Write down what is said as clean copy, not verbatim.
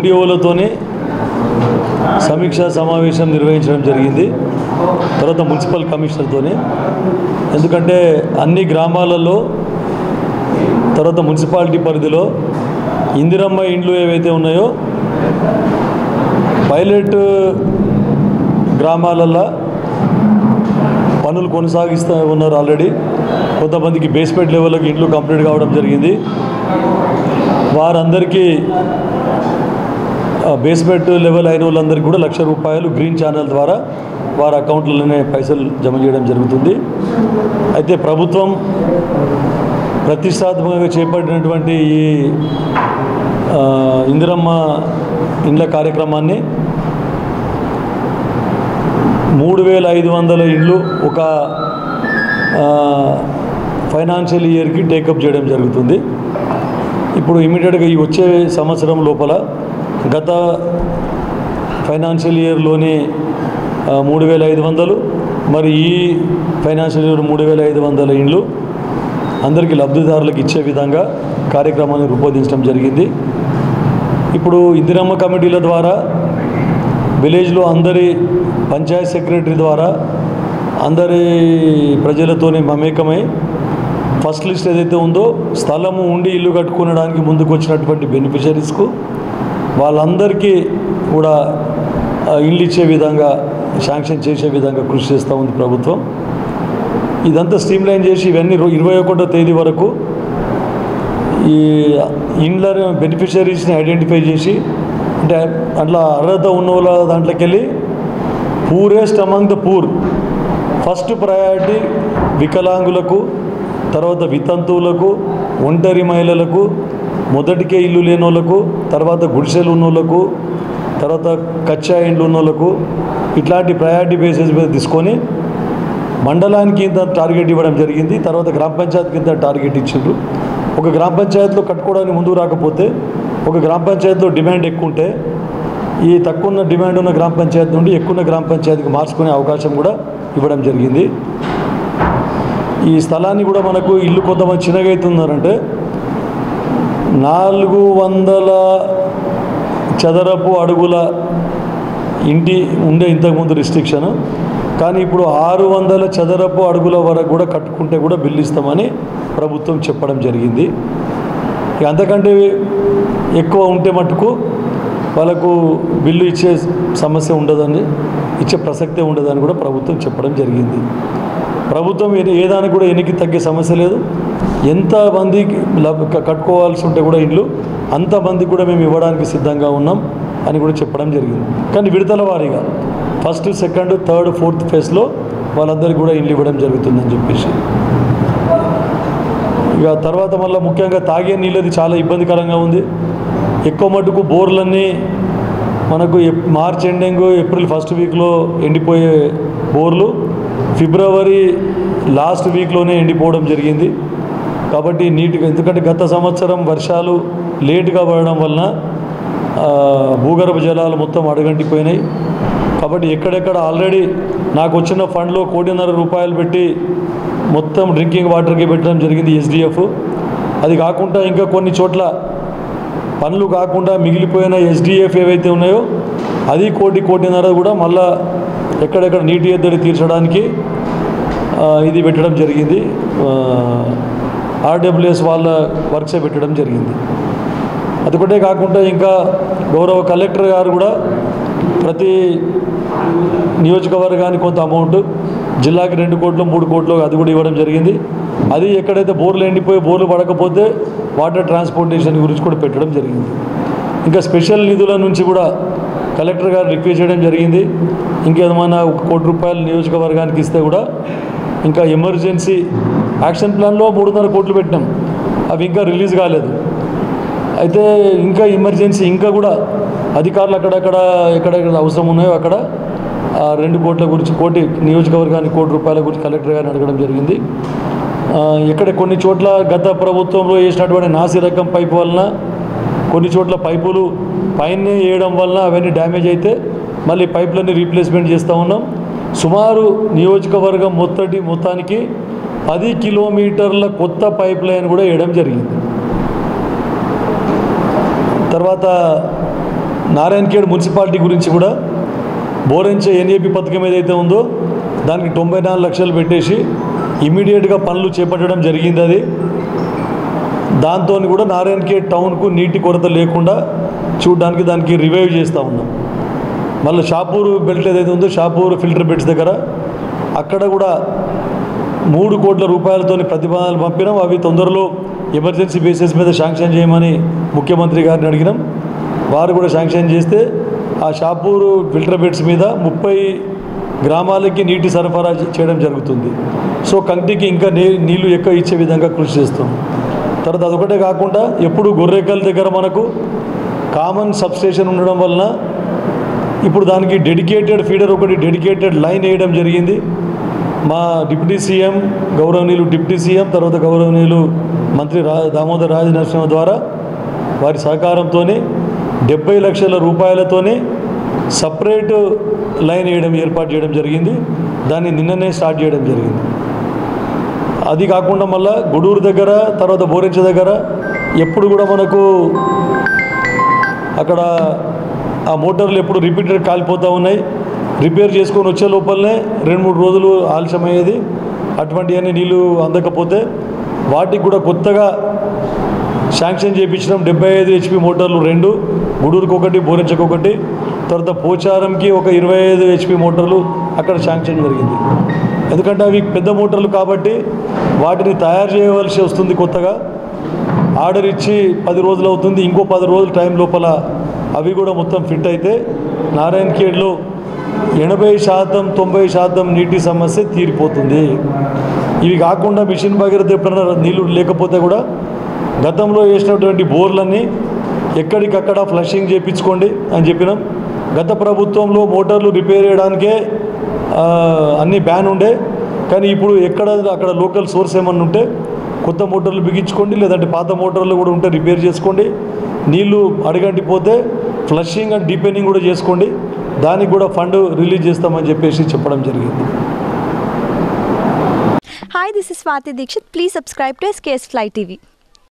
ఎండిఓలతోనే సమీక్షా సమావేశం నిర్వహించడం జరిగింది. తర్వాత మున్సిపల్ కమిషనర్తోనే, ఎందుకంటే అన్ని గ్రామాలలో తర్వాత మున్సిపాలిటీ పరిధిలో ఇందిరమ్మ ఇండ్లు ఏవైతే ఉన్నాయో పైలట్ గ్రామాలలో పనులు కొనసాగిస్తూ ఉన్నారు. ఆల్రెడీ కొంతమందికి బేస్మెంట్ లెవెల్కి ఇండ్లు కంప్లీట్ కావడం జరిగింది. వారందరికీ బేస్మెంట్ లెవెల్ అయిన వాళ్ళందరికీ కూడా ₹1,00,000 గ్రీన్ ఛానల్ ద్వారా వారి అకౌంట్లలోనే పైసలు జమ చేయడం జరుగుతుంది. అయితే ప్రభుత్వం ప్రతిష్టాత్మకంగా చేపట్టినటువంటి ఈ ఇందిరమ్మ ఇండ్ల కార్యక్రమాన్ని 3,500 ఇండ్లు ఒక ఫైనాన్షియల్ ఇయర్కి టేకప్ చేయడం జరుగుతుంది. ఇప్పుడు ఇమీడియట్గా ఈ వచ్చే సంవత్సరం లోపల గత ఫైనాన్షియల్ ఇయర్లోనే 3,500, మరి ఈ ఫైనాన్షియల్ ఇయర్ 3,500 ఇండ్లు అందరికీ లబ్ధిదారులకు ఇచ్చే విధంగా కార్యక్రమాన్ని రూపొందించడం జరిగింది. ఇప్పుడు ఇందిరమ్మ కమిటీల ద్వారా విలేజ్లో అందరి పంచాయత్ సెక్రటరీ ద్వారా అందరి ప్రజలతోనే మమేకమై ఫస్ట్ లిస్ట్ ఏదైతే ఉందో స్థలము ఉండి ఇల్లు కట్టుకోవడానికి ముందుకు వచ్చినటువంటి బెనిఫిషరీస్కు వాళ్ళందరికీ కూడా ఇల్లు ఇచ్చే విధంగా శాంక్షన్ చేసే విధంగా కృషి చేస్తూ ఉంది ప్రభుత్వం. ఇదంతా స్ట్రీమ్లైన్ చేసి ఇవన్నీ 21వ తేదీ వరకు ఈ ఇండ్ల బెనిఫిషరీస్ని ఐడెంటిఫై చేసి, అంటే అట్లా అర్హత ఉన్న వాళ్ళ దాంట్లోకి వెళ్ళి poorest among the poor first priority వికలాంగులకు, తర్వాత వితంతువులకు, ఒంటరి మహిళలకు, మొదటికే ఇల్లు లేని వాళ్ళకు, తర్వాత గుడిసెలు ఉన్నోళ్ళకు, తర్వాత కచ్చా ఇండ్లు ఉన్నోళ్ళకు, ఇట్లాంటి ప్రయారిటీ బేసిస్ మీద తీసుకొని మండలానికి ఇంత టార్గెట్ ఇవ్వడం జరిగింది. తర్వాత గ్రామ పంచాయతీకి ఇంత టార్గెట్ ఇచ్చిండ్రు. ఒక గ్రామ పంచాయతీలో కట్టుకోవడానికి ముందుకు రాకపోతే, ఒక గ్రామ పంచాయతీలో డిమాండ్ ఎక్కువ ఉంటే ఈ తక్కువ ఉన్న డిమాండ్ ఉన్న గ్రామ పంచాయతీ నుండి ఎక్కువ ఉన్న గ్రామ పంచాయతీకి మార్చుకునే అవకాశం కూడా ఇవ్వడం జరిగింది. ఈ స్థలాన్ని కూడా మనకు ఇల్లు కొంతమంది చిన్నగా అవుతున్నారంటే 400 చదరపు అడుగుల ఇంటి ఉండే ఇంతకుముందు రిస్ట్రిక్షన్, కానీ ఇప్పుడు 600 చదరపు అడుగుల వరకు కూడా కట్టుకుంటే కూడా బిల్లు ఇస్తామని ప్రభుత్వం చెప్పడం జరిగింది. అంతకంటే ఎక్కువ ఉంటే మటుకు వాళ్ళకు బిల్లు ఇచ్చే సమస్య ఉండదని, ఇచ్చే ప్రసక్తే ఉండదని కూడా ప్రభుత్వం చెప్పడం జరిగింది. ప్రభుత్వం ఏదానికి కూడా ఎన్నికి తగ్గే సమస్య లేదు. ఎంతమంది కట్టుకోవాల్సి ఉంటే కూడా ఇల్లు అంతమందికి కూడా మేము ఇవ్వడానికి సిద్ధంగా ఉన్నాం అని కూడా చెప్పడం జరిగింది. కానీ విడతల వారీగా ఫస్ట్, సెకండ్, థర్డ్, ఫోర్త్ ఫేజ్లో వాళ్ళందరికీ కూడా ఇల్లు ఇవ్వడం జరుగుతుందని చెప్పేసి, ఇక తర్వాత మళ్ళీ ముఖ్యంగా తాగే నీళ్ళది చాలా ఇబ్బందికరంగా ఉంది. ఎక్కువ మటుకు బోర్లన్నీ మనకు మార్చ్ ఎండింగ్, ఏప్రిల్ ఫస్ట్ వీక్లో ఎండిపోయే బోర్లు ఫిబ్రవరి లాస్ట్ వీక్లోనే ఎండిపోవడం జరిగింది. కాబట్టి నీట్గా, ఎందుకంటే గత సంవత్సరం వర్షాలు లేటుగా పడడం వలన భూగర్భ జలాలు మొత్తం అడుగంటిపోయినాయి. కాబట్టి ఎక్కడెక్కడ ఆల్రెడీ నాకు వచ్చిన ఫండ్లో ₹1,50,00,000 పెట్టి మొత్తం డ్రింకింగ్ వాటర్కి పెట్టడం జరిగింది ఎస్డిఎఫ్. అది కాకుండా ఇంకా కొన్ని చోట్ల పనులు కాకుండా మిగిలిపోయిన ఎస్డిఎఫ్ ఏవైతే ఉన్నాయో అది ₹1,00,00,000 కూడా మళ్ళా ఎక్కడెక్కడ నీటి ఎద్దడి తీర్చడానికి ఇది పెట్టడం జరిగింది. ఆర్డబ్ల్యూఎస్ వాళ్ళ వర్క్సే పెట్టడం జరిగింది. అదొకటే కాకుండా ఇంకా గౌరవ కలెక్టర్ గారు కూడా ప్రతి నియోజకవర్గానికి కొంత అమౌంట్, జిల్లాకి 2 కోట్లు 3 కోట్లు అది కూడా ఇవ్వడం జరిగింది. అది ఎక్కడైతే బోర్లు ఎండిపోయి బోర్లు పడకపోతే వాటర్ ట్రాన్స్పోర్టేషన్ గురించి కూడా పెట్టడం జరిగింది. ఇంకా స్పెషల్ నిధుల నుంచి కూడా కలెక్టర్ గారు రిక్వెస్ట్ చేయడం జరిగింది. ఇంకేమైనా ₹1 కోటి నియోజకవర్గానికి ఇస్తే కూడా ఇంకా ఎమర్జెన్సీ యాక్షన్ ప్లాన్లో 3.5 కోట్లు పెట్టినాం, అవి ఇంకా రిలీజ్ కాలేదు. అయితే ఇంకా ఎమర్జెన్సీ ఇంకా కూడా అధికారులు ఎక్కడెక్కడ అవసరం ఉన్నాయో అక్కడ 2 కోట్ల గురించి, నియోజకవర్గానికి ₹1 గురించి కలెక్టర్ గారిని అడగడం జరిగింది. ఇక్కడ కొన్ని చోట్ల గత ప్రభుత్వంలో వేసినటువంటి నాసి రకం పైపు వలన కొన్ని చోట్ల పైపులు పైనే వేయడం వలన అవన్నీ డ్యామేజ్ అయితే మళ్ళీ పైపులన్నీ రీప్లేస్మెంట్ చేస్తూ ఉన్నాం. సుమారు నియోజకవర్గం మొత్తానికి 10 కిలోమీటర్ల కొత్త పైప్ లైన్ కూడా వేయడం జరిగింది. తర్వాత నారాయణఖేడ్ మున్సిపాలిటీ గురించి కూడా బోరెంచే ఎన్ఏపి పథకం ఏదైతే ఉందో దానికి 94 లక్షలు పెట్టేసి ఇమీడియట్గా పనులు చేపట్టడం జరిగింది. అది దాంతో కూడా నారాయణఖేడ్ టౌన్కు నీటి కొరత లేకుండా చూడడానికి దానికి రివైవ్ చేస్తూ ఉన్నాం. మళ్ళీ షాపూర్ బెల్ట్ ఏదైతే ఉందో షాపూర్ ఫిల్టర్ బెడ్స్ దగ్గర అక్కడ కూడా 3 కోట్ల రూపాయలతో ప్రతిపాదనలు పంపినాం. అవి తొందరలో ఎమర్జెన్సీ బేసిస్ మీద శాంక్షన్ చేయమని ముఖ్యమంత్రి గారిని అడిగినాం. వారు కూడా శాంక్షన్ చేస్తే ఆ షాపూర్ ఫిల్టర్ బెడ్స్ మీద 30 గ్రామాలకి నీటి సరఫరా చేయడం జరుగుతుంది. సో కంటికి ఇంకా నీళ్లు ఎక్కువ ఇచ్చే విధంగా కృషి చేస్తాం. తర్వాత అదొకటే కాకుండా ఎప్పుడు గొర్రెకల్ దగ్గర మనకు కామన్ సబ్స్టేషన్ ఉండడం వలన ఇప్పుడు దానికి డెడికేటెడ్ ఫీడర్ ఒకటి డెడికేటెడ్ లైన్ వేయడం జరిగింది. మా డిప్యూటీ సీఎం గౌరవనీయులు డిప్యూటీ సీఎం తర్వాత గౌరవనీయులు మంత్రి దామోదర్ రాజ నరసింహ ద్వారా వారి సహకారంతో 70 లక్షల రూపాయలతోనే సపరేట్ లైన్ ఏర్పాటు చేయడం జరిగింది. దాన్ని నిన్ననే స్టార్ట్ చేయడం జరిగింది. అది కాకుండా మళ్ళీ గుడూరు దగ్గర తర్వాత బోరెంచ దగ్గర ఎప్పుడు కూడా మనకు అక్కడ ఆ మోటార్లు ఎప్పుడు రిపీటెడ్ కాలిపోతూ ఉన్నాయి. రిపేర్ చేసుకొని వచ్చే లోపలనే 2-3 రోజులు ఆలస్యమయ్యేది. అటువంటివన్నీ నీళ్ళు అందకపోతే వాటికి కూడా కొత్తగా శాంక్షన్ చేయించడం 75 HP మోటార్లు 2 గుడూరుకు 1 బోరెంచకు 1 తర్వాత పోచారంకి ఒక 25 HP మోటార్లు అక్కడ శాంక్షన్ జరిగింది. ఎందుకంటే అవి పెద్ద మోటార్లు కాబట్టి వాటిని తయారు చేయవలసి వస్తుంది. కొత్తగా ఆర్డర్ ఇచ్చి 10 రోజులు అవుతుంది. ఇంకో 10 రోజుల టైం లోపల అవి కూడా మొత్తం ఫిట్ అయితే నారాయణఖేడ్లో 80% 90% నీటి సమస్య తీరిపోతుంది. ఇవి కాకుండా మిషన్ భగీరథ ఎప్పుడైనా నీళ్ళు లేకపోతే కూడా గతంలో వేసినటువంటి బోర్లన్నీ ఎక్కడికక్కడ ఫ్లషింగ్ చేయించుకోండి అని చెప్పినాం. గత ప్రభుత్వంలో మోటార్లు రిపేర్ చేయడానికే అన్నీ బ్యాన్ ఉండే. కానీ ఇప్పుడు ఎక్కడ అక్కడ లోకల్ సోర్స్ ఏమన్నా ఉంటే కొత్త మోటార్లు బిగించుకోండి, లేదంటే పాత మోటార్లు కూడా ఉంటే రిపేర్ చేసుకోండి. నీళ్లు అడగంటిపోతే ఫ్లషింగ్ అండ్ డీపెనింగ్ కూడా చేసుకోండి. దానికి కూడా ఫండ్ రిలీజ్ చేస్తామని చెప్పేసి చెప్పడం జరిగింది. Hi, this is Swati Dikshit. Please subscribe to SKS Fly TV.